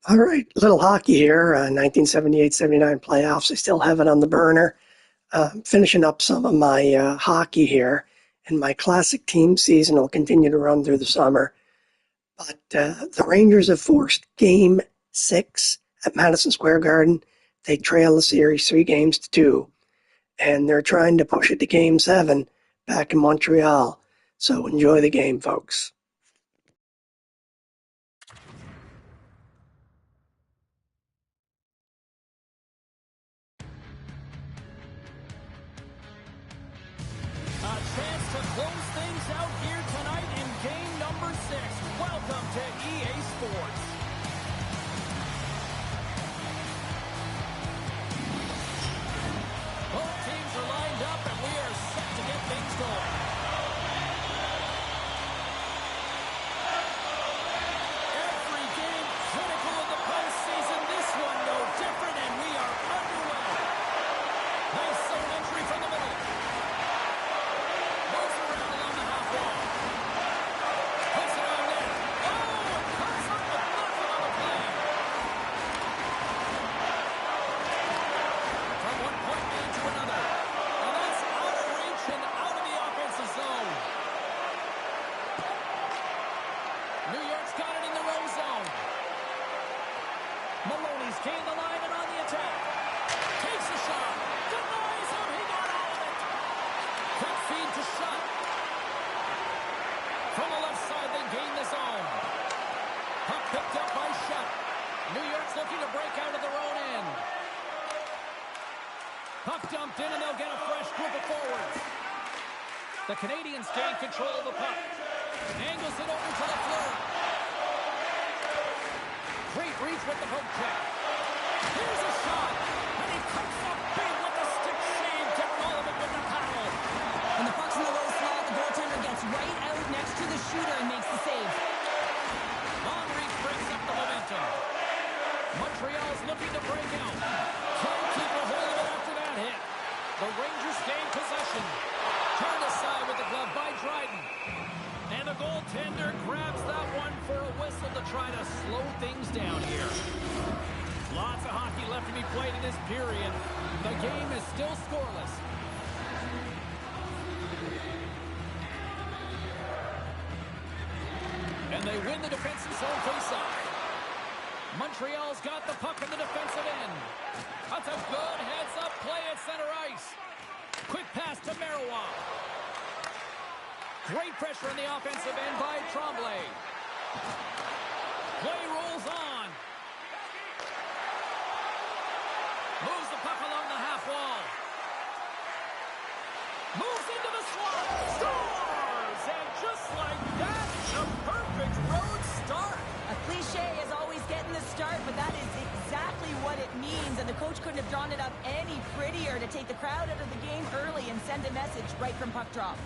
All right, little hockey here. 1978-79 playoffs. I still have it on the burner. Finishing up some of my hockey here, and my classic team season will continue to run through the summer. But the Rangers have forced Game 6 at Madison Square Garden. They trail the series 3-2, and they're trying to push it to Game 7 back in Montreal. So enjoy the game, folks. A chance to close things out here tonight in game number 6. Welcome to EA Sports. Both teams are lined up and we are set to get things going. Every game critical in the postseason. This one no different, and we are underway. Nice zone entry from the middle. Moves around along the half wall. Puts it on net. Oh, and cuts up with nothing on the play. From one point man to another. And that's out of reach and out of the offensive zone. New York's got it in the row zone. Maloney's gained the line and on the attack. Takes a shot. Denies him. He got all of it. Quick feed to Shutt. From the left side, they gain the zone. Puck picked up by Shutt. New York's looking to break out of their own end. Puck dumped in, and they'll get a fresh group of forwards. The Canadiens gain control of the puck. Angles it over to the floor. Great reach with the poke check. Here's a shot, and he comes up big with the stick shave, getting all of it with the paddle. When the puck's in the low slot, the goaltender gets right out next to the shooter and makes the save. Long reach breaks up the momentum. Montreal's looking to break out. Can't keep a hold of it after that hit. The Rangers gain possession. Turned aside with the glove by Dryden. And the goaltender grabs that one for a whistle to try to slow things down here. Lots of hockey left to be played in this period. The game is still scoreless. And they win the defensive zone face-off. Montreal's got the puck in the defensive end. That's a good heads-up play at center ice. Quick pass to Marois. Great pressure in the offensive end by Tremblay. Play rolls on. Moves the puck along the half wall. Moves into the slot. Scores! And just like that, a perfect road start. A cliche is always getting the start, but that is exactly what it means. And the coach couldn't have drawn it up any prettier to take the crowd out of the game early and send a message right from puck drop.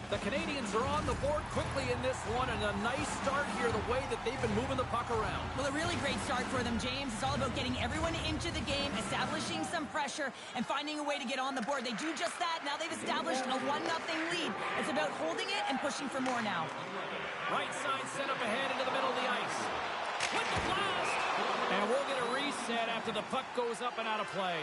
The Canadiens are on the board quickly in this one, and a nice start here the way that they've been moving the puck around. Well, a really great start for them, James. It's all about getting everyone into the game, establishing some pressure, and finding a way to get on the board. They do just that. Now they've established a 1-0 lead. It's about holding it and pushing for more now. Right side set up ahead into the middle of the ice. With the blast! And we'll get a reset after the puck goes up and out of play.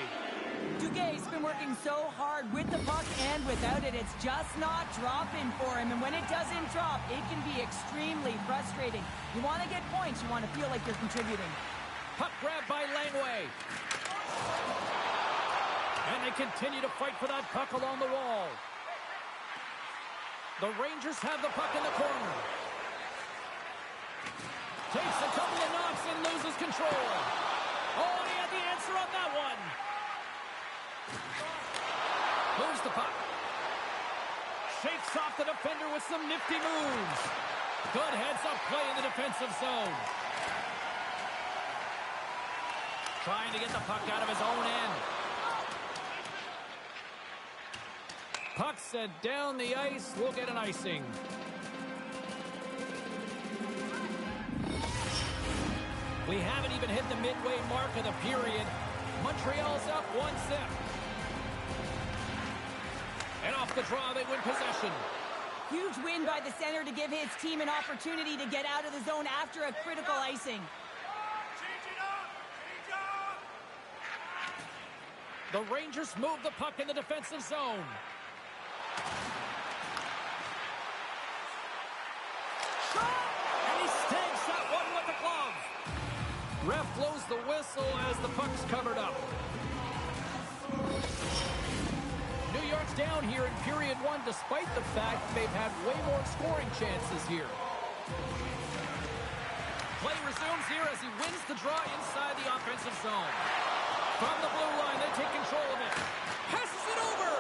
Duguay's been working so hard with the puck and without it. It's just not dropping for him. And when it doesn't drop, it can be extremely frustrating. You want to get points. You want to feel like you're contributing. Puck grab by Langway. And they continue to fight for that puck along the wall. The Rangers have the puck in the corner. Takes a couple of knocks and loses control. Oh, and he had the answer on that one. Moves the puck. Shakes off the defender with some nifty moves. Good heads-up play in the defensive zone. Trying to get the puck out of his own end. Puck sent down the ice. We'll get an icing. We haven't even hit the midway mark of the period. Montreal's up 1-0. And off the draw, they win possession. Huge win by the center to give his team an opportunity to get out of the zone after a critical icing. The Rangers move the puck in the defensive zone. Shot! And he stakes that one with the glove. Ref blows the whistle as the puck's covered up. New York's down here in period one, despite the fact they've had way more scoring chances here. Play resumes here as he wins the draw inside the offensive zone. From the blue line, they take control of it. Passes it over.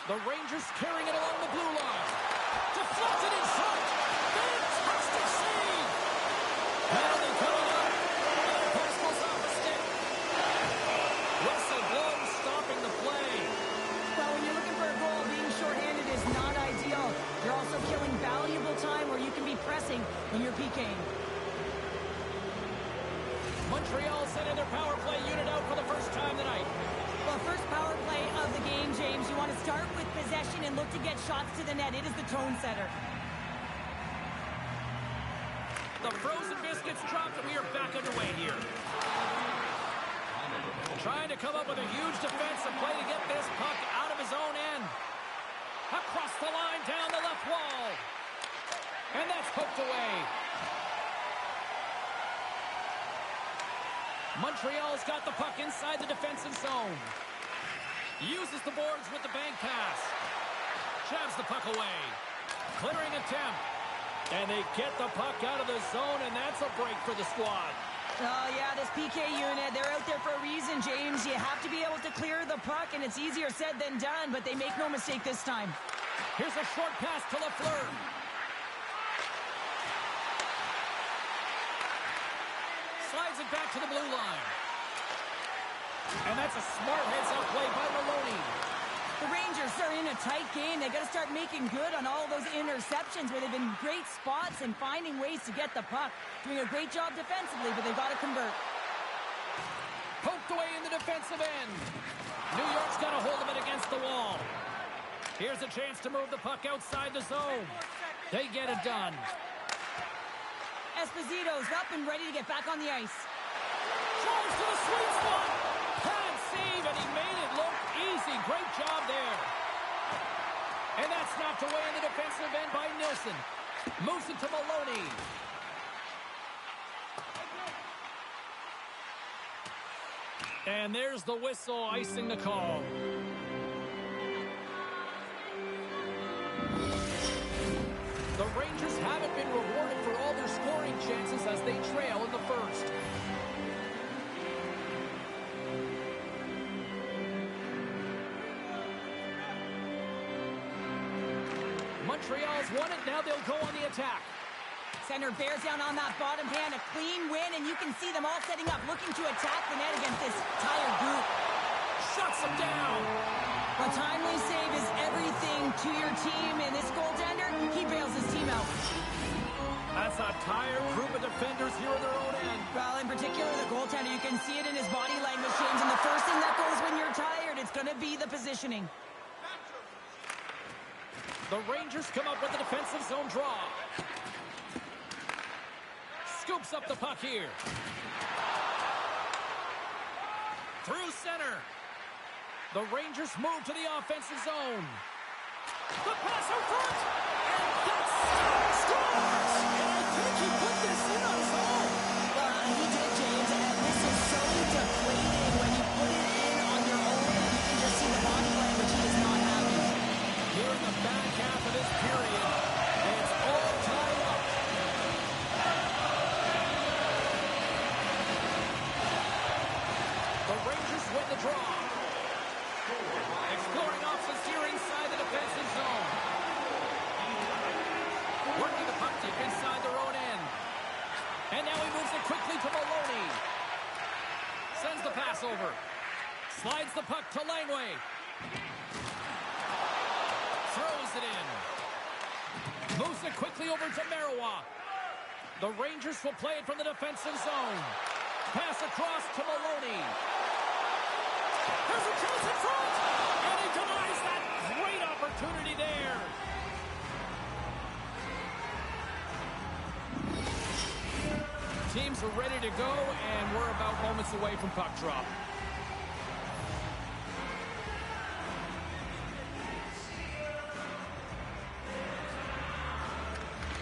The Rangers carrying it along the blue line. Deflected in front. Fantastic save. Penalty coming up. And pass goes off a stick. Whistle blows, stopping the play. Well, when you're looking for a goal, being shorthanded is not ideal. You're also killing valuable time where you can be pressing when you're PKing. Montreal sending their power play unit out for the first time tonight. Well, first power play of the game, James. You want to start with possession and look to get shots to the net. It is the tone setter. The frozen biscuits dropped, and we are back underway here. Trying to come up with a huge defensive play to get this puck out of his own end. Across the line, down the left wall. And that's poked away. Montreal's got the puck inside the defensive zone. Uses the boards with the bank pass. Jabs the puck away. Clearing attempt. And they get the puck out of the zone, and that's a break for the squad. Oh, yeah, this PK unit, they're out there for a reason, James. You have to be able to clear the puck, and it's easier said than done, but they make no mistake this time. Here's a short pass to Lafleur. Slides it back to the blue line. And that's a smart heads-up play by Maloney. The Rangers are in a tight game. They got to start making good on all those interceptions where they've been great spots and finding ways to get the puck. Doing a great job defensively, but they've got to convert. Poked away in the defensive end. New York's got a hold of it against the wall. Here's a chance to move the puck outside the zone. They get it done. Esposito's up and ready to get back on the ice. Drives to the sweet spot. Pad save, and he made it look easy. Great job there. And that's knocked away in the defensive end by Nilsson. Moves it to Maloney. And there's the whistle, icing the call. The Rangers haven't been rewarded for all their scoring chances as they trail in the first. Montreal's won it, now they'll go on the attack. Center bears down on that bottom hand, a clean win, and you can see them all setting up, looking to attack the net against this tired group. Shuts them down. A timely save is everything to your team, and this goaltender, he bails his team out. That's a tired group of defenders here on their own end. Well, in particular, the goaltender, you can see it in his body language, James, and the first thing that goes when you're tired, it's going to be the positioning. The Rangers come up with a defensive zone draw. Scoops up the puck here. Through center. The Rangers move to the offensive zone. The pass in front. And that's scores! And I think he put this in on his own. He did, James, and this is so deflating when you put it in on your own, and you can just see the body language. He is not happy. Here in the back half of this period, it's all tied up. The Rangers win the draw. Exploring options here inside the defensive zone. Working the puck deep inside their own end. And now he moves it quickly to Maloney. Sends the pass over. Slides the puck to Langway. Throws it in. Moves it quickly over to Marois. The Rangers will play it from the defensive zone. Pass across to Maloney. teams are ready to go, and we're about moments away from puck drop.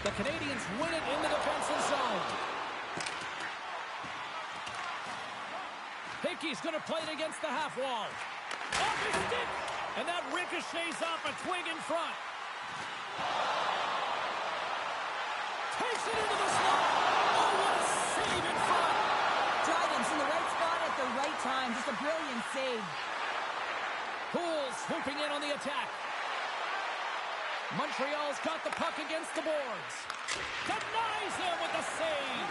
The Canadiens win it in the defensive zone. Hickey's going to play it against the half wall. Off his stick! And that ricochets off a twig in front. Takes it into the slot. Oh, what a save in front. Dryden's in the right spot at the right time. Just a brilliant save. Poole swooping in on the attack. Montreal's got the puck against the boards. Denies him with the save.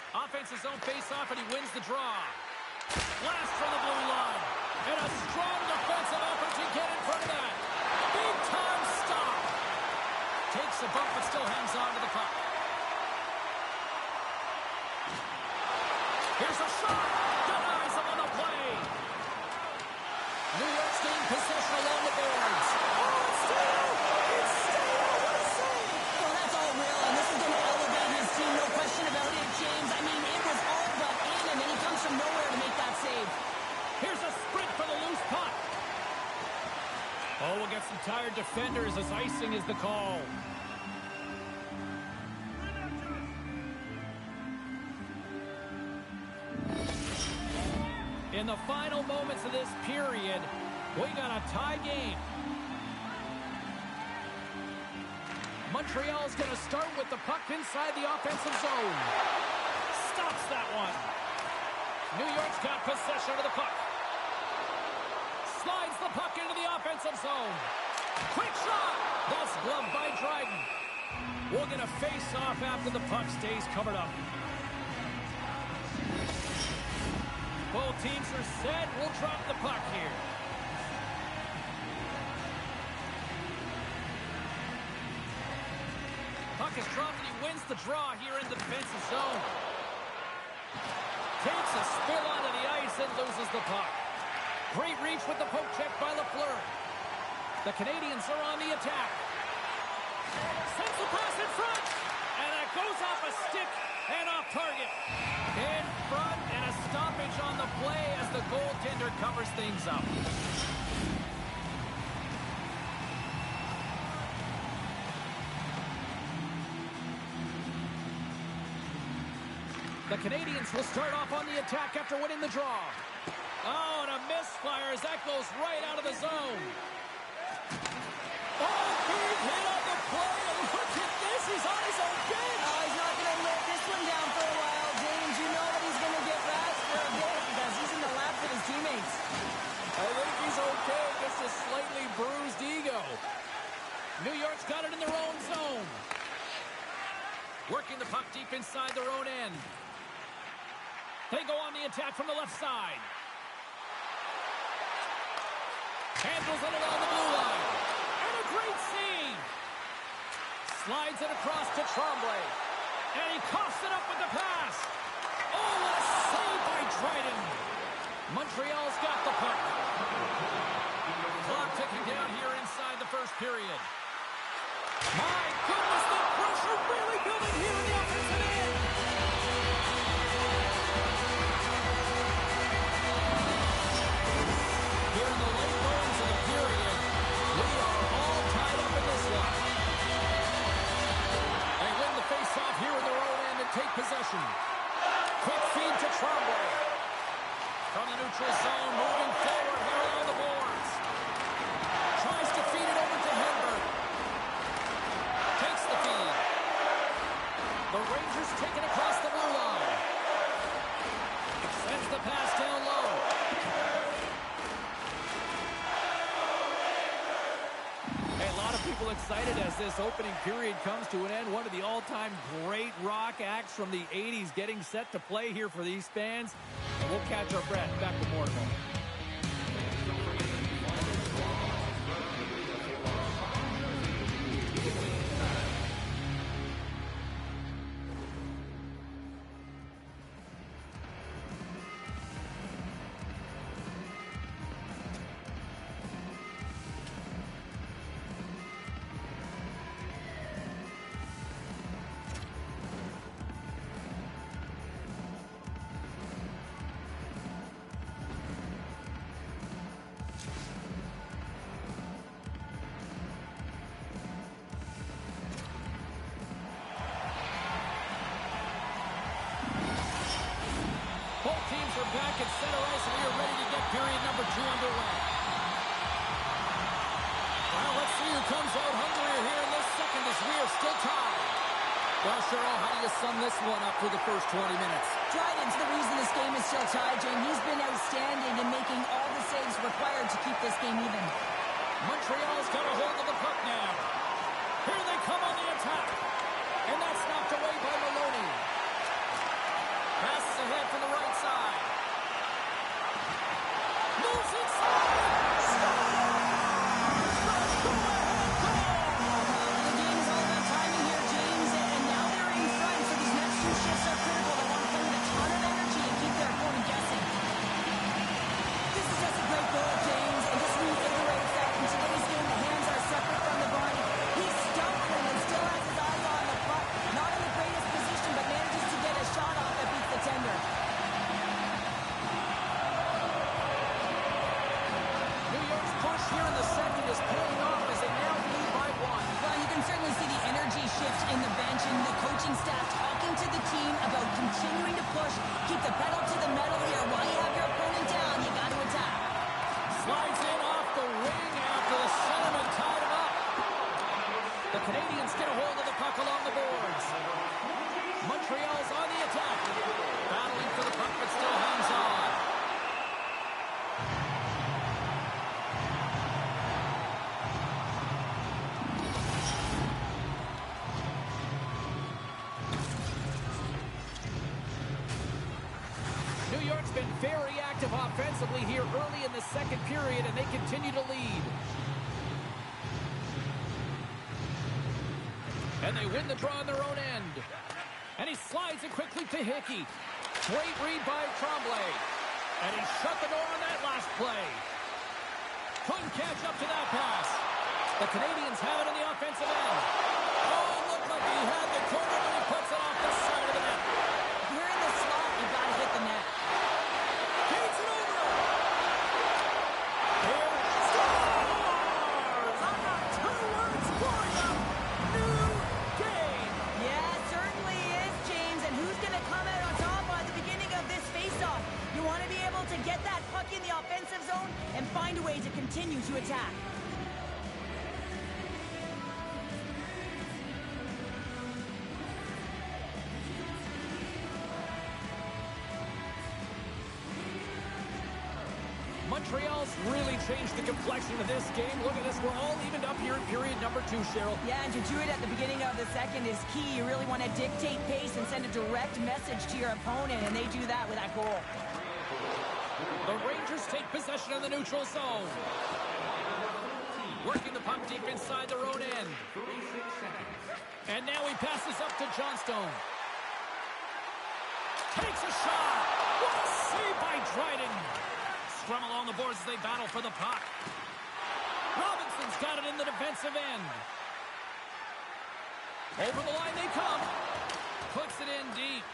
Offensive zone face-off, and he wins the draw. Blast from the blue line. And a strong defensive effort to get in front of that. Big-time stop. Takes a bump, but still hangs on to the puck. Here's a shot. Denies him on the play. New York's gained possession along the boards. Oh, it's Steele! It's Steele! What a save! Well, that's all real, and this is going to elevate his team, no question about it, James. I mean, it was all but in him, and he comes from nowhere to make that save. Here's a sprint for the loose puck. Oh, we'll get some tired defenders as icing is the call. In the final moments of this period, we got a tie game. Montreal's going to start with the puck inside the offensive zone. Stops that one. New York's got possession of the puck. Slides the puck into the offensive zone. Quick shot. That's gloved by Dryden. We'll get a face-off after the puck stays covered up. Both teams are set. We'll drop the puck here. Puck is dropped and he wins the draw here in the defensive zone. Takes a spill onto the ice and loses the puck. Great reach with the poke check by Lafleur. The Canadiens are on the attack. Sends the pass in front. And it goes off a stick and off target. In front and a stoppage on the play as the goaltender covers things up. The Canadiens will start off on the attack after winning the draw. Oh, and a misfire as that goes right out of the zone. Oh, big hit on the play, and look at this, he's on his own bench. Oh, he's not going to let this one down for a while, James. You know that he's going to get razzed for a bit because he's in the lap with his teammates. I think he's okay, just a slightly bruised ego. New York's got it in their own zone. Working the puck deep inside their own end. They go on the attack from the left side. Handles it along the blue line. And a great save. Slides it across to Tremblay. And he coughs it up with the pass. Oh, what a save by Dryden. Montreal's got the puck. Clock ticking down here inside the first period. My goodness, the pressure really building here in the offensive end. Here in the late moments of the period, we are all tied up in this one. They win the face-off here in their own end and take possession. Quick feed to Tremblay. From the neutral zone, moving forward here along the boards. Tries to feed it over to Hedberg. Takes the feed. The Rangers take it across the blue line. Sends the pass down low. A lot of people excited as this opening period comes to an end. One of the all-time great rock acts from the 80s getting set to play here for these fans. And we'll catch our breath. Back with more in a moment. period number 2 underway. Well, let's see who comes out hungrier here in this second as we are still tied. Well, Cheryl, how do you sum this one up for the first 20 minutes? Dryden's the reason this game is still tied, Jane. He's been outstanding in making all the saves required to keep this game even. Montreal's got a hold of the puck now. Here they come on the attack. And that's knocked away by Maloney. Passes ahead from the right side. Moves inside. The game is all about timing here, James, and now they're in front, so these next two shifts are critical. They want to play with a ton of energy and keep their opponent guessing. This is just a great goal, James, and just reiterates that in today's game, the hands are separate from the body. He's stumbling and still has his eyes on the puck. Not in the greatest position, but manages to get a shot off that beats the tender. New York's push here in the second is paying off as they now lead by 1. Well, you can certainly see the energy shift in the bench and the coaching staff talking to the team about continuing to push, keep the pedal to the metal here. While you have your opponent down, you got to attack. Slides in off the wing after the centerman tied him up. The Canadiens get a hold of the puck along the boards. Montreal's on the attack. Battling for the puck, but still hangs on. New York's been very active offensively here early in the second period, and they continue to lead. And they win the draw on their own end. And he slides it quickly to Hickey. Great read by Tremblay. And he shut the door on that last play. Couldn't catch up to that pass. The Canadiens have it on the offensive end. Oh, it looked like he had the corner, but he puts it off the side of the net. If you're in the slot, you got to hit the net. Gates it over. Here scores! I got 2 words for you. New game. Yeah, it certainly is, James. And who's going to come out on top by the beginning of this faceoff? You want to be able to get that puck in the offensive zone and find a way to continue to attack. Montreal's really changed the complexion of this game. Look at this. We're all evened up here in period number 2, Cheryl. Yeah, and to do it at the beginning of the second is key. You really want to dictate pace and send a direct message to your opponent, and they do that with that goal. The Rangers take possession of the neutral zone. Working the puck deep inside their own end. And now he passes up to Johnstone. Takes a shot. What a save by Dryden. Scrum along the boards as they battle for the puck. Robinson's got it in the defensive end. Over the line they come. Puts it in deep.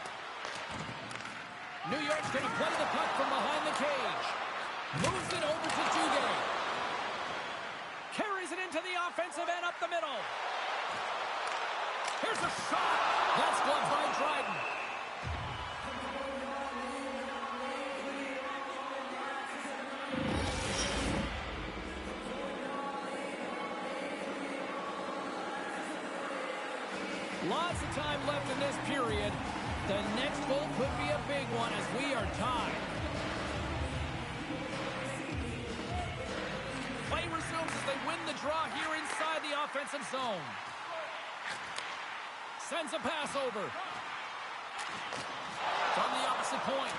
New York's going to play the puck from behind the cage. Moves it over to Duguay. Carries it into the offensive end up the middle. Here's a shot. That's gloved by Dryden. Lots of time left in this period. The next goal could be a big one as we are tied. Play resumes as they win the draw here inside the offensive zone. Sends a pass over. From the opposite point.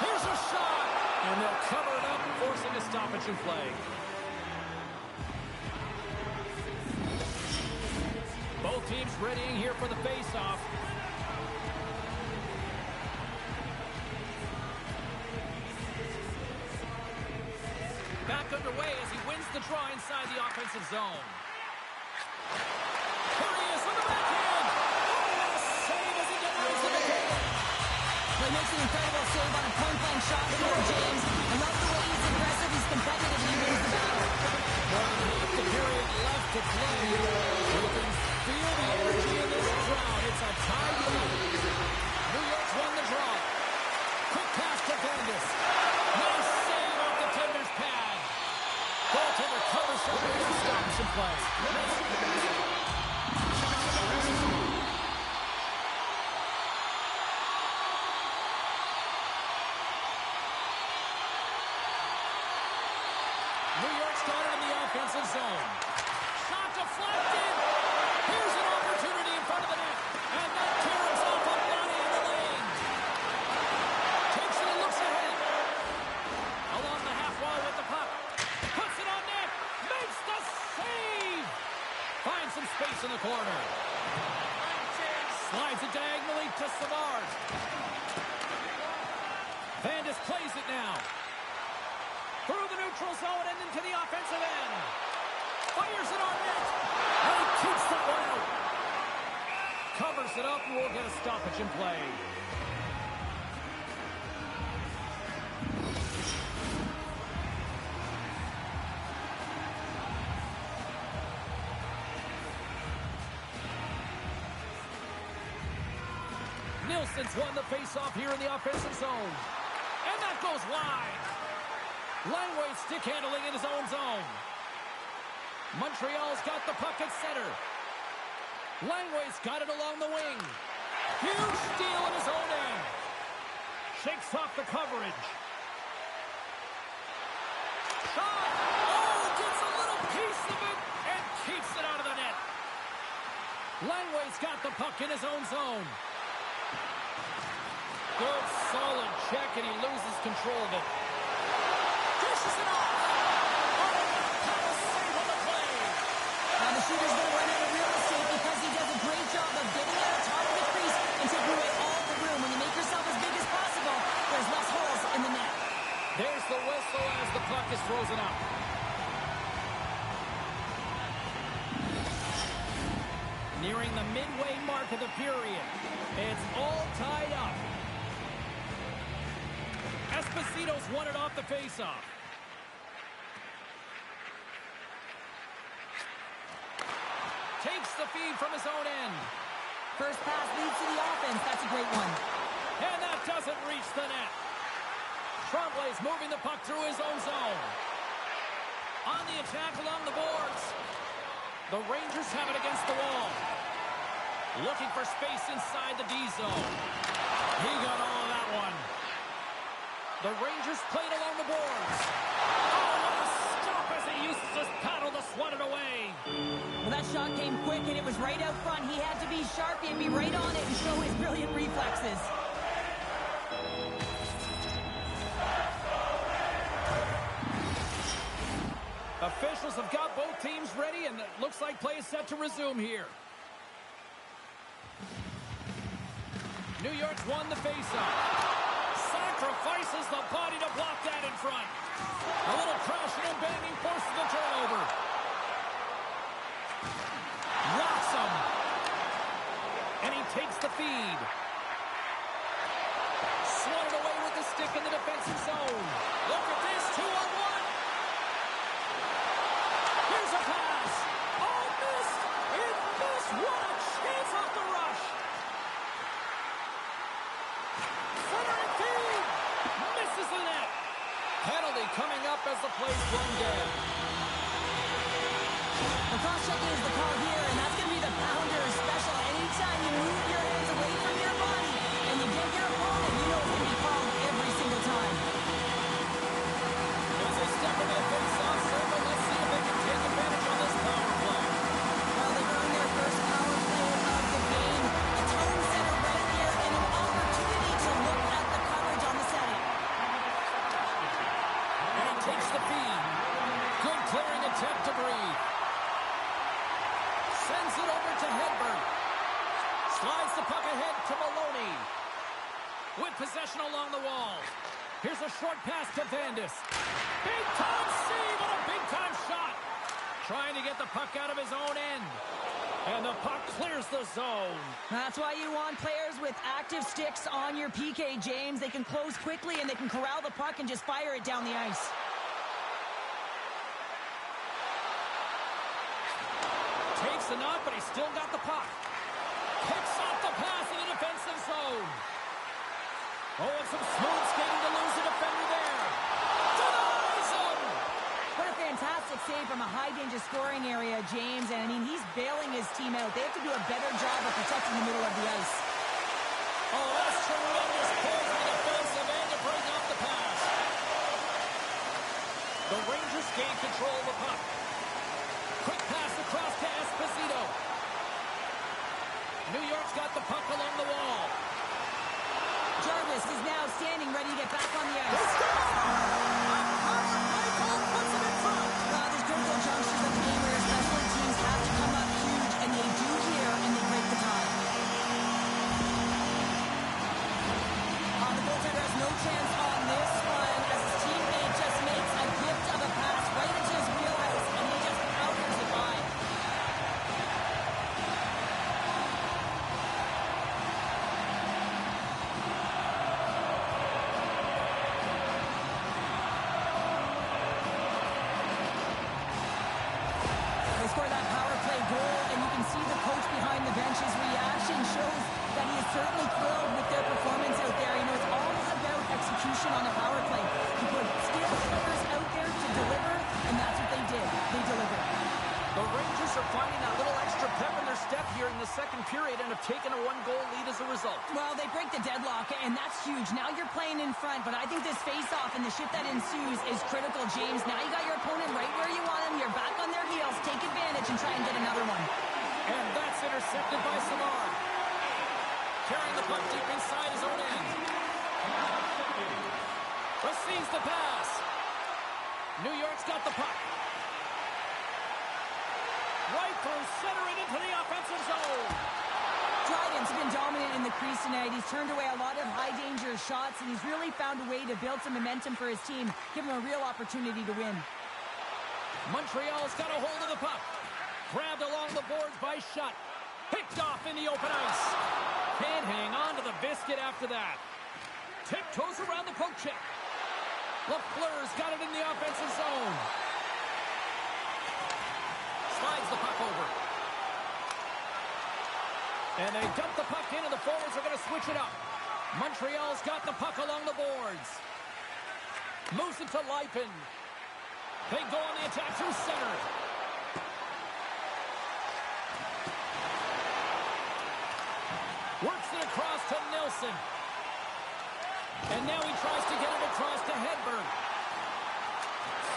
Here's a shot. And they'll cover it up, forcing a stoppage in play. Both teams readying here for the face-off. Back underway as he wins the draw inside the offensive zone. Here he is with the backhand. Oh, what a save as he gets to the goal. He makes an incredible save on a point-blank shot here, James. I love the way he's aggressive, he's competitive, and he wins the battle. More than half the period left to play. You can feel the energy in this crowd. It's a tie game. New York's won the draw. Quick pass to Vandis. Nice defensive zone. Shot deflected. Here's an opportunity in front of the net. And that carries off a body in the lane. Takes it and looks ahead. Along the half wall with the puck. Puts it on net. Makes the save. Finds some space in the corner. Slides it diagonally to Savard. Vandis plays it now. Through the neutral zone and into the offensive end. Fires it on net. And he keeps that one out. Covers it up and we'll get a stoppage in play. Nilsson's won the faceoff here in the offensive zone. And that goes wide. Langway stick handling in his own zone. Montreal's got the puck at center. Langway's got it along the wing. Huge steal in his own end. Shakes off the coverage. Shot. Oh, gets a little piece of it and keeps it out of the net. Langway's got the puck in his own zone. Good, solid check, and he loses control of it. Dishes it off. Oh, a save on the play. Now the shooter's going to run out of real estate because he does a great job of getting out top of the crease and taking away all the room. When you make yourself as big as possible, there's less holes in the net. There's the whistle as the puck is frozen up. Nearing the midway mark of the period. It's all tied up. Esposito's won it off the faceoff. Takes the feed from his own end. First pass leads to the offense. That's a great one. And that doesn't reach the net. Tremblay's moving the puck through his own zone. On the attack along the boards. The Rangers have it against the wall. Looking for space inside the D zone. He got all of that one. The Rangers played along the boards. Oh, what a stop as he uses his paddle to swat it away. Well, that shot came quick, and it was right out front. He had to be sharp and be right on it and show his brilliant reflexes. Officials have got both teams ready, and it looks like play is set to resume here. New York's won the faceoff. Sacrifices the body to block that in front. A little crashing and banging forces the turnover. Rocks him. And he takes the feed. Swatted away with the stick in the defensive zone. Look at this, 2-on-1. Here's a pass. Oh, missed. It missed. What a chance off the rush. Centering feed. Misses the net. Penalty coming up as the play's thrown down. The cross-checking is the call here, and that's going to be the pounder special. Anytime you move your hands away from your body and you get your opponent, you know it's going to be called every single time. As they step into the face-off circle, let's see if they can take advantage on this power play. Well, they've earned their first power play of the game. A tone setter right here and an opportunity to look at the coverage on the setting. And he takes the feed. Good clearing attempt to breathe. Sends it over to Hedberg. Slides the puck ahead to Maloney. With possession along the wall. Here's a short pass to Vandis. Big-time save and a big-time shot. Trying to get the puck out of his own end. And the puck clears the zone. That's why you want players with active sticks on your PK, James. They can close quickly and they can corral the puck and just fire it down the ice. Takes the knock, but he's still got the puck. Picks off the pass in the defensive zone. Oh, and some smooth skating to lose a defender there. Denies him! What a fantastic save from a high-danger scoring area, James. And, I mean, he's bailing his team out. They have to do a better job of protecting the middle of the ice. Oh, that's tremendous pull from the defensive end to break off the pass. The Rangers gain control of the puck. Quick pass across to Esposito. New York's got the puck along the wall. Jarvis is now standing ready to get back on the ice. Puts him in front. There's critical junctures of the game where special teams have to come up huge, and they do here, and they break the tie. The goaltender has no chance on this one, as his teammate just makes a gift of a pass right into his wheelhouse, and he just powders it by. They score that power play goal, and you can see the coach behind the bench's reaction shows that he is certainly thrilled with their performance out there. You know, it's all about execution on the power play. You put skilled players out there to deliver, and that's what they did. They delivered. The Rangers are finding that little extra pep in their step here in the second period and have taken a one-goal lead as a result. Well, they break the deadlock, and that's huge. Now you're playing in front, but I think this face-off and the shift that ensues is critical, James. Now you got your opponent right where you want him. You're back on their heels. Take advantage and try and get another one. And that's intercepted by Samar. Carrying the puck deep inside his own end. Receives the pass. New York's got the puck. Right through center and into the offensive zone. Dryden's been dominant in the crease tonight. He's turned away a lot of high-danger shots, and he's really found a way to build some momentum for his team, give him a real opportunity to win. Montreal's got a hold of the puck. Grabbed along the boards by Shutt. Picked off in the open ice. Can't hang on to the biscuit after that. Tiptoes around the poke check. Lafleur's got it in the offensive zone. Slides the puck over. And they dump the puck in, and the forwards are going to switch it up. Montreal's got the puck along the boards. Moves it to Leipin. They go on the attack through center. Works it across to Nilsson. And now he tries to get it across to Hedberg.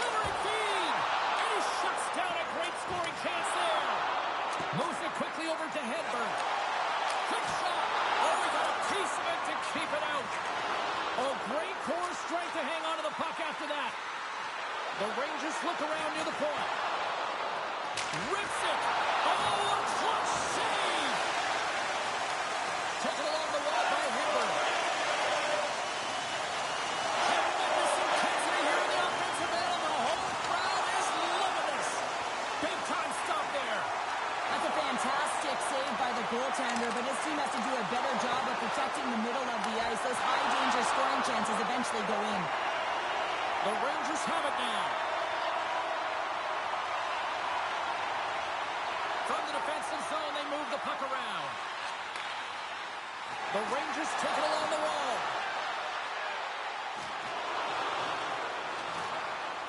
Centering feed! And he shuts down a great scoring chance there. Moves it quickly over to Hedberg. Quick shot! Oh, we got a piece of it to keep it out. Oh, great core strength to hang on to the puck after that. The Rangers look around near the point. Rips it! Oh, a clutch save! Taken along the wall by Hedberg. Tremendous intensity here in the offensive end, and the whole crowd is loving this. Big time stop there. That's a fantastic save by the goaltender, but his team has to do a better job of protecting the middle of the ice. Those high-danger scoring chances eventually go in. The Rangers have it now. From the defensive zone, they move the puck around. The Rangers take it along the wall.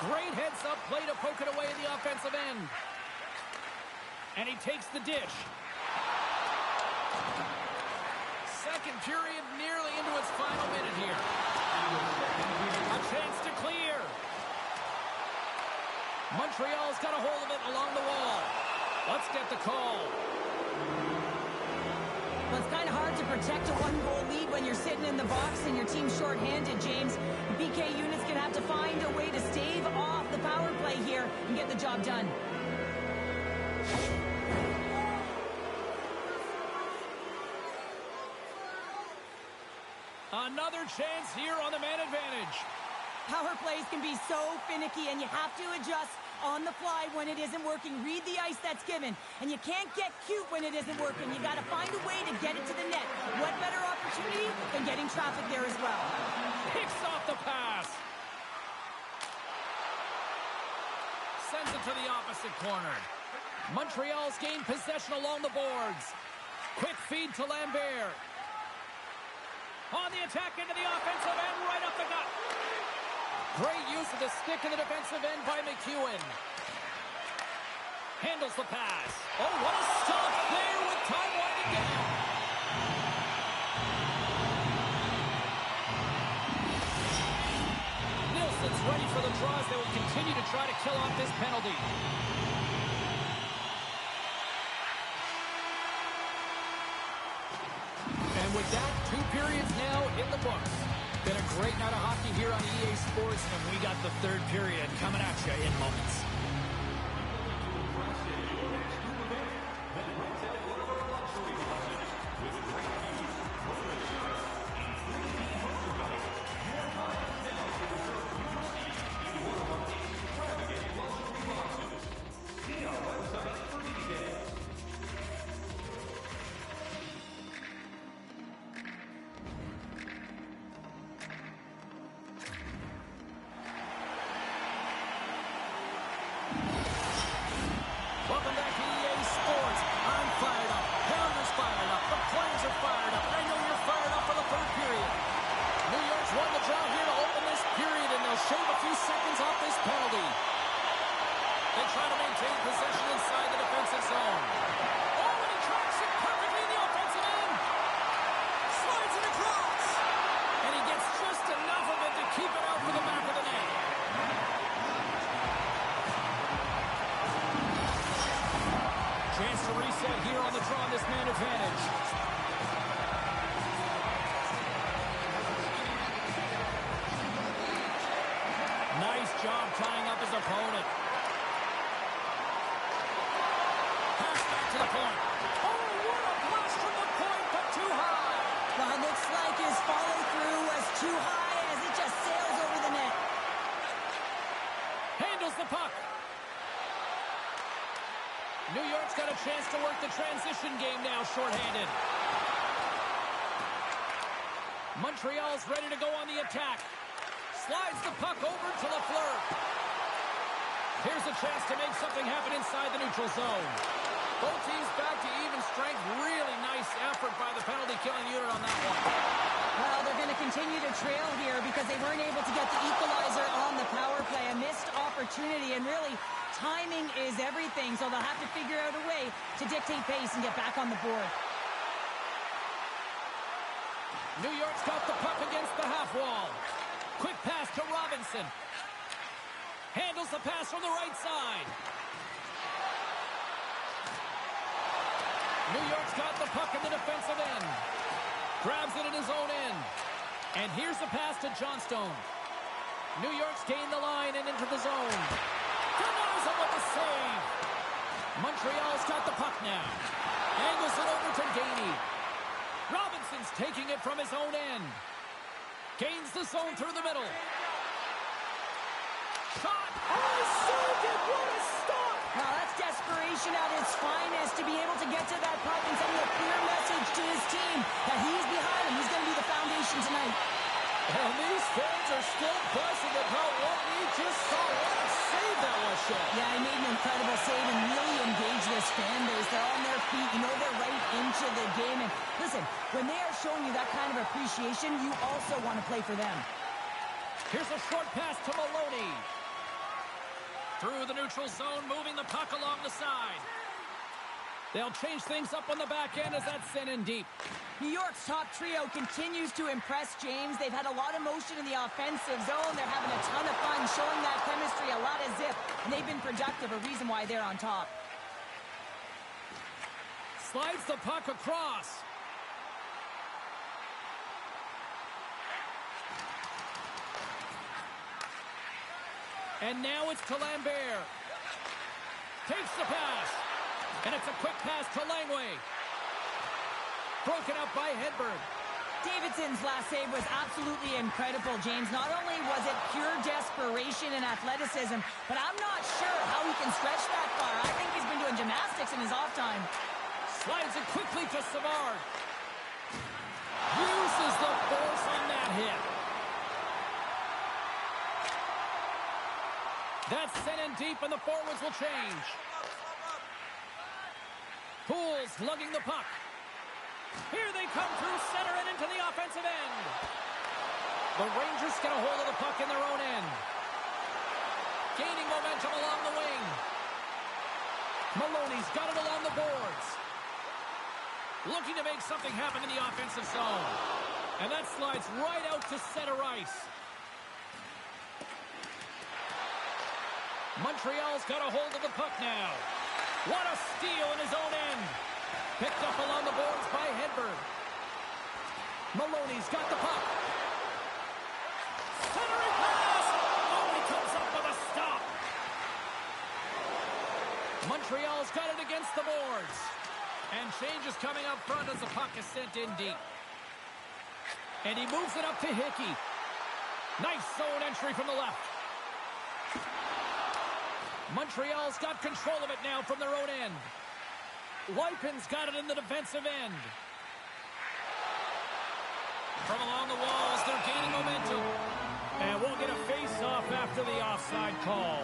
Great heads-up play to poke it away in the offensive end. And he takes the dish. Second period nearly into its final minute here. A chance to clear. Montreal's got a hold of it along the wall. Let's get the call. Well, it's kind of hard to protect a one-goal lead when you're sitting in the box and your team's shorthanded, James. The BK unit's going to have to find a way to stave off the power play here and get the job done. Another chance here on the man advantage. Power plays can be so finicky, and you have to adjust on the fly when it isn't working. Read the ice that's given, and you can't get cute when it isn't working. You got to find a way to get it to the net. What better opportunity than getting traffic there as well? Picks off the pass. Sends it to the opposite corner. Montreal's gained possession along the boards. Quick feed to Lambert. On the attack into the offensive end, right up the gut. Great use of the stick in the defensive end by McEwen. Handles the pass. Oh, what a stop there with time winding down. Nilsson's ready for the draws. They will continue to try to kill off this penalty. And with that, 2 periods now in the books. Been a great night of hockey here on EA Sports, and we got the third period coming at you in moments. Welcome back to EA Sports. I'm fired up. Pounders fired up. The Flames are fired up. And I know you're fired up for the third period. New York's won the draw here to open this period, and they'll shave a few seconds off this penalty. They try to maintain possession inside the defensive zone. Oh, and he tracks it perfectly in the offensive end. Slides it across. And he gets just enough of it to keep it out for the back of the net. Chance to reset here on the draw, this man advantage. Nice job tying up his opponent. Pass back to the point. Oh, what a blast from the point, but too high. Well, it looks like his follow-through was too high as it just sails over the net. Handles the puck. New York's got a chance to work the transition game now, shorthanded. Montreal's ready to go on the attack. Slides the puck over to Lafleur. Here's a chance to make something happen inside the neutral zone. Both teams back to even strength. Really nice effort by the penalty-killing unit on that one. Well, they're going to continue to trail here because they weren't able to get the equalizer on the power play. A missed opportunity, and really, timing is everything, so they'll have to figure out a way to dictate pace and get back on the board. New York's got the puck against the half wall. Quick pass to Robinson. Handles the pass from the right side. New York's got the puck in the defensive end. Grabs it in his own end. And here's the pass to Johnstone. New York's gained the line and into the zone. Denies him with the save. Montreal's got the puck now. Angles it over to Gainey. Robinson's taking it from his own end. Gains the zone through the middle. Shot! Oh, saved it! What a stop! Now that's desperation at its finest to be able to get to that puck and send a clear message to his team that he's behind him. He's going to be the foundation tonight. And these fans are still buzzing about what we just saw. What a save that was, Shaq. Yeah, he made an incredible save and really engaged this fan base. They're on their feet. You know they're right into the game. And listen, when they are showing you that kind of appreciation, you also want to play for them. Here's a short pass to Maloney. Through the neutral zone, moving the puck along the side. They'll change things up on the back end as that's sent in deep. New York's top trio continues to impress, James. They've had a lot of motion in the offensive zone. They're having a ton of fun, showing that chemistry, a lot of zip. And they've been productive, a reason why they're on top. Slides the puck across. And now it's to Lambert. Takes the pass. And it's a quick pass to Langway. Broken up by Hedberg. Davidson's last save was absolutely incredible, James. Not only was it pure desperation and athleticism, but I'm not sure how he can stretch that far. I think he's been doing gymnastics in his off time. Slides it quickly to Savard. Uses the force on that hit. That's sent in deep, and the forwards will change. Pools lugging the puck. Here they come through center and into the offensive end. The Rangers get a hold of the puck in their own end. Gaining momentum along the wing. Maloney's got it along the boards. Looking to make something happen in the offensive zone. And that slides right out to center ice. Montreal's got a hold of the puck now. What a steal in his own end. Picked up along the boards by Hedberg. Maloney's got the puck. Centering pass. Oh, he comes up with a stop. Montreal's got it against the boards. And change is coming up front as the puck is sent in deep. And he moves it up to Hickey. Nice zone entry from the left. Montreal's got control of it now from their own end. Wypin's got it in the defensive end. From along the walls, they're gaining momentum. And we'll get a face-off after the offside call.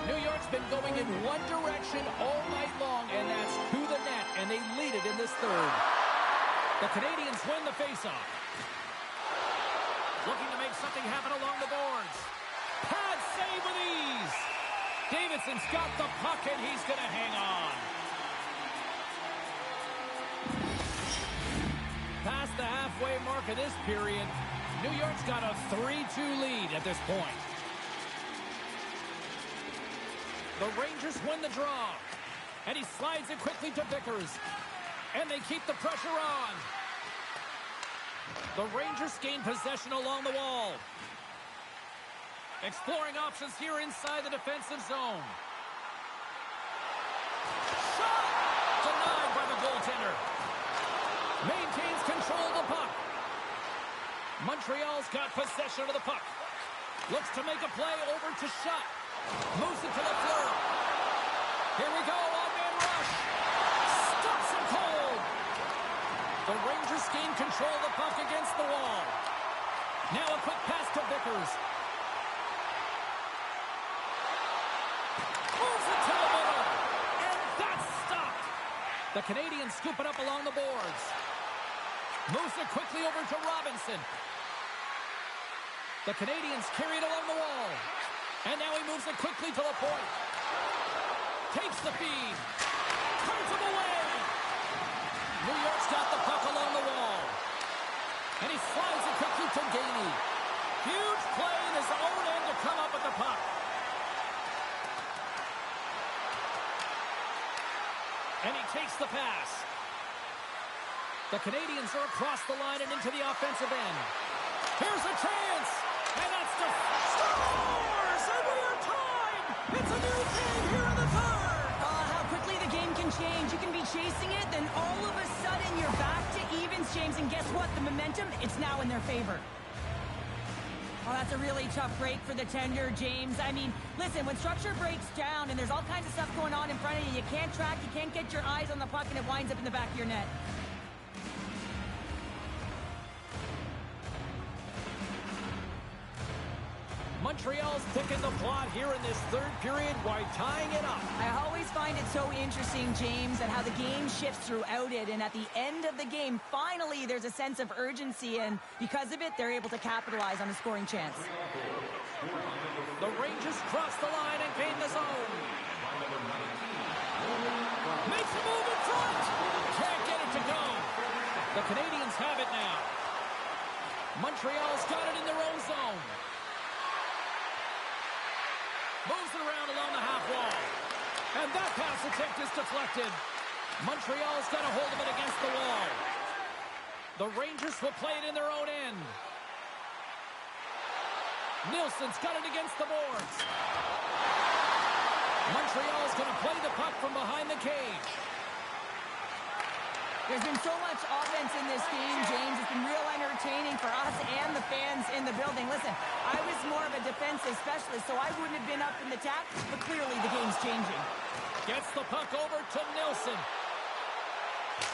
New York's been going in one direction all night long, and that's to the net, and they lead it in this third. The Canadiens win the face-off. Looking to make something happen along the boards. Pad save with ease. Davidson's got the puck, and he's going to hang on. Past the halfway mark of this period, New York's got a 3-2 lead at this point. The Rangers win the draw. And he slides it quickly to Vickers. And they keep the pressure on. The Rangers gain possession along the wall. Exploring options here inside the defensive zone. Shot! Denied by the goaltender. Maintains control of the puck. Montreal's got possession of the puck. Looks to make a play over to Shutt. Moves it to Lafleur. Here we go, one-man rush. Stops him cold. The Rangers gain control of the puck against the wall. Now a quick pass to Vickers. Moves it to the middle. And that's stopped. The Canadiens scoop it up along the boards. Moves it quickly over to Robinson. The Canadiens carry it along the wall. And now he moves it quickly to the point. Takes the feed. Turns him away. New York's got the puck along the wall. And he slides it quickly to Gainey. Huge play in his own end to come up with the puck. And he takes the pass. The Canadiens are across the line and into the offensive end. Here's a chance. And that's the scores! And we are tied! It's a new game here in the third! How quickly the game can change. You can be chasing it, then all of a sudden you're back to evens, James. And guess what? The momentum, it's now in their favor. Oh, that's a really tough break for the tender, James. I mean, listen, when structure breaks down and there's all kinds of stuff going on in front of you, you can't track, you can't get your eyes on the puck, and it winds up in the back of your net. Montreal's picking the plot here in this third period while tying it up. I always find it so interesting, James, and how the game shifts throughout it. And at the end of the game, finally, there's a sense of urgency. And because of it, they're able to capitalize on a scoring chance. The Rangers cross the line and gain the zone. Makes a move in front. Can't get it to go. The Canadiens have it now. Montreal's got it in their own zone. Moves it around along the half wall. And that pass attempt is deflected. Montreal's got a hold of it against the wall. The Rangers will play it in their own end. Nielsen's got it against the boards. Montreal's going to play the puck from behind the cage. There's been so much offense in this game, James. It's been real entertaining for us and the fans in the building. Listen, I was more of a defensive specialist, so I wouldn't have been up in the tap, but clearly the game's changing. Gets the puck over to Nielsen.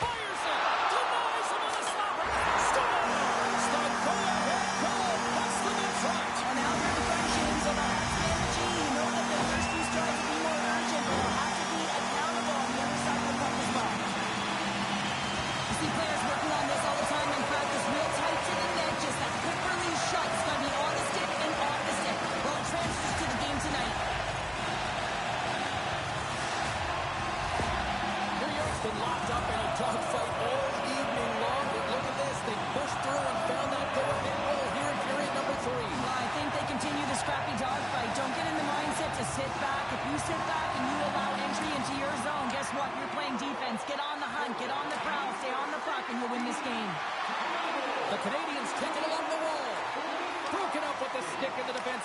Fires it. Denies him on the stopper. Scores! The go-ahead goal puts them in front. And now they're in front, James, on the last energy. You know that the first two strides will be more urgent, but they'll have to be accountable on the other side of the puck as well. You see players working on this all the time in practice, real tight to the net, just that quick release shot. It's got to be on the stick and off the stick. Well, it transfers to the game tonight. New York's been locked up in a dogfight all evening long, but look at this. They pushed through and found that go-ahead goal here in period number 3. Well, I think they continue the scrappy dogfight. Don't get in the mindset to sit back. If you sit back and you allow entry into your zone, guess what? You're playing defense. Get on the hunt. Get on the prowl. Stay on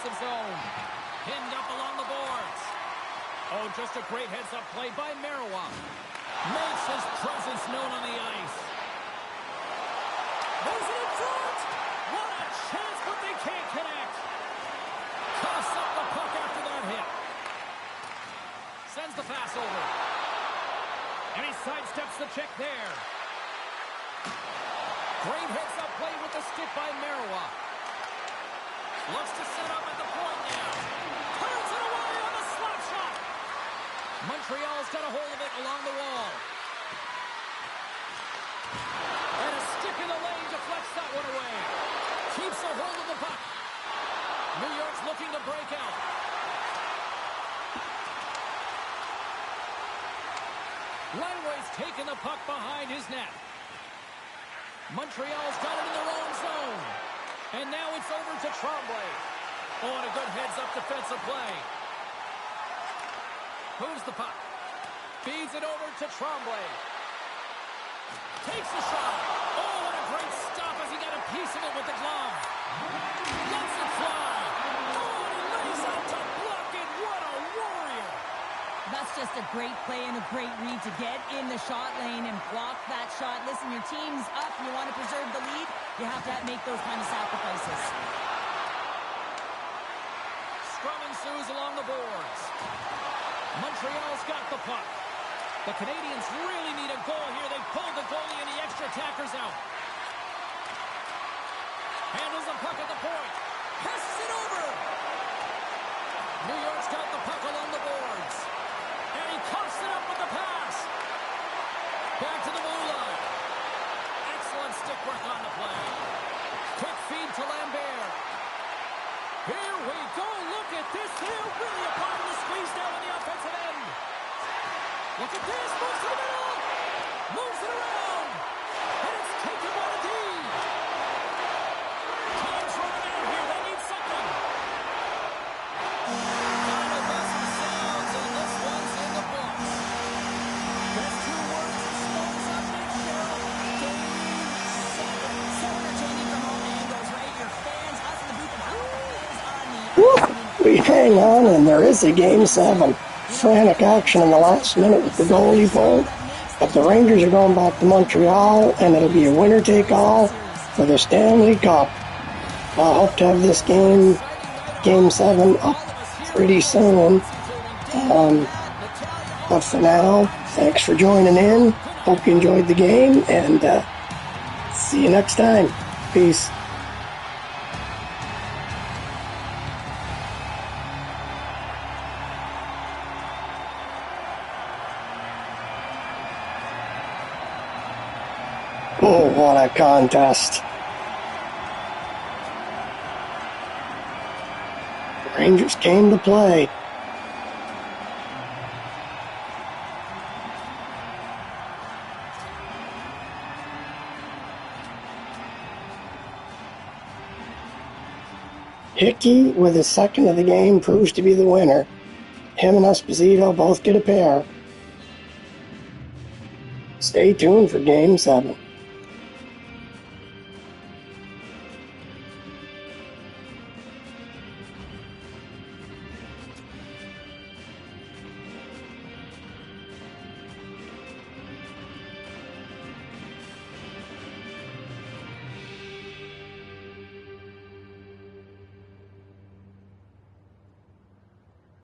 offensive zone. Pinned up along the boards. Oh, just a great heads-up play by Marawa. Makes his presence known on the ice. Moves it in front. What a chance, but they can't connect. Cuffs up the puck after that hit. Sends the pass over. And he sidesteps the check there. Great heads-up play with the stick by Marawa. Looks to set up at the point now. Turns it away on the slap shot. Montreal's got a hold of it along the wall. And a stick in the lane deflects that one away. Keeps a hold of the puck. New York's looking to break out. Langway's taking the puck behind his net. Montreal's got it in their own zone. And now it's over to Tremblay. Oh, and a good heads-up defensive play. Moves the puck. Feeds it over to Tremblay. Takes a shot. Oh, what a great stop as he got a piece of it with the glove. Lets it fly. Oh, and he lays out to block it. What a warrior. That's just a great play and a great read to get in the shot lane and block that shot. Listen, your team's up. You want to preserve the lead. You have to make those kind of sacrifices. Scrum ensues along the boards. Montreal's got the puck. The Canadiens really need a goal here. They pulled the goalie and the extra attackers out. Handles the puck at the point. Passes it over. New York's got the puck along the boards. And he cuffs it up with the pass. Back to the blue line. Excellent stick work on the play. Quick feed to Lambert. Here we go. Look at this. They're really applying the squeeze down on the offensive end. Look at this. Moves to the middle. Moves it around. And it's taken by the D. Time's running out here. They need something. Final buzzer sounds, and this one's in the books. Best two words to close up this show. Game 7. So entertaining from all angles, right? Your fans, us in the booth, and how the fans on the Woo! We hang on, and there is a Game 7. Frantic action in the last minute with the goalie pulled. But the Rangers are going back to Montreal, and it'll be a winner-take-all for the Stanley Cup. I hope to have this Game 7, up pretty soon. But for now, thanks for joining in. Hope you enjoyed the game, and see you next time. Peace. Oh, what a contest. The Rangers came to play. Hickey, with his second of the game, proves to be the winner. Him and Esposito both get a pair. Stay tuned for Game 7.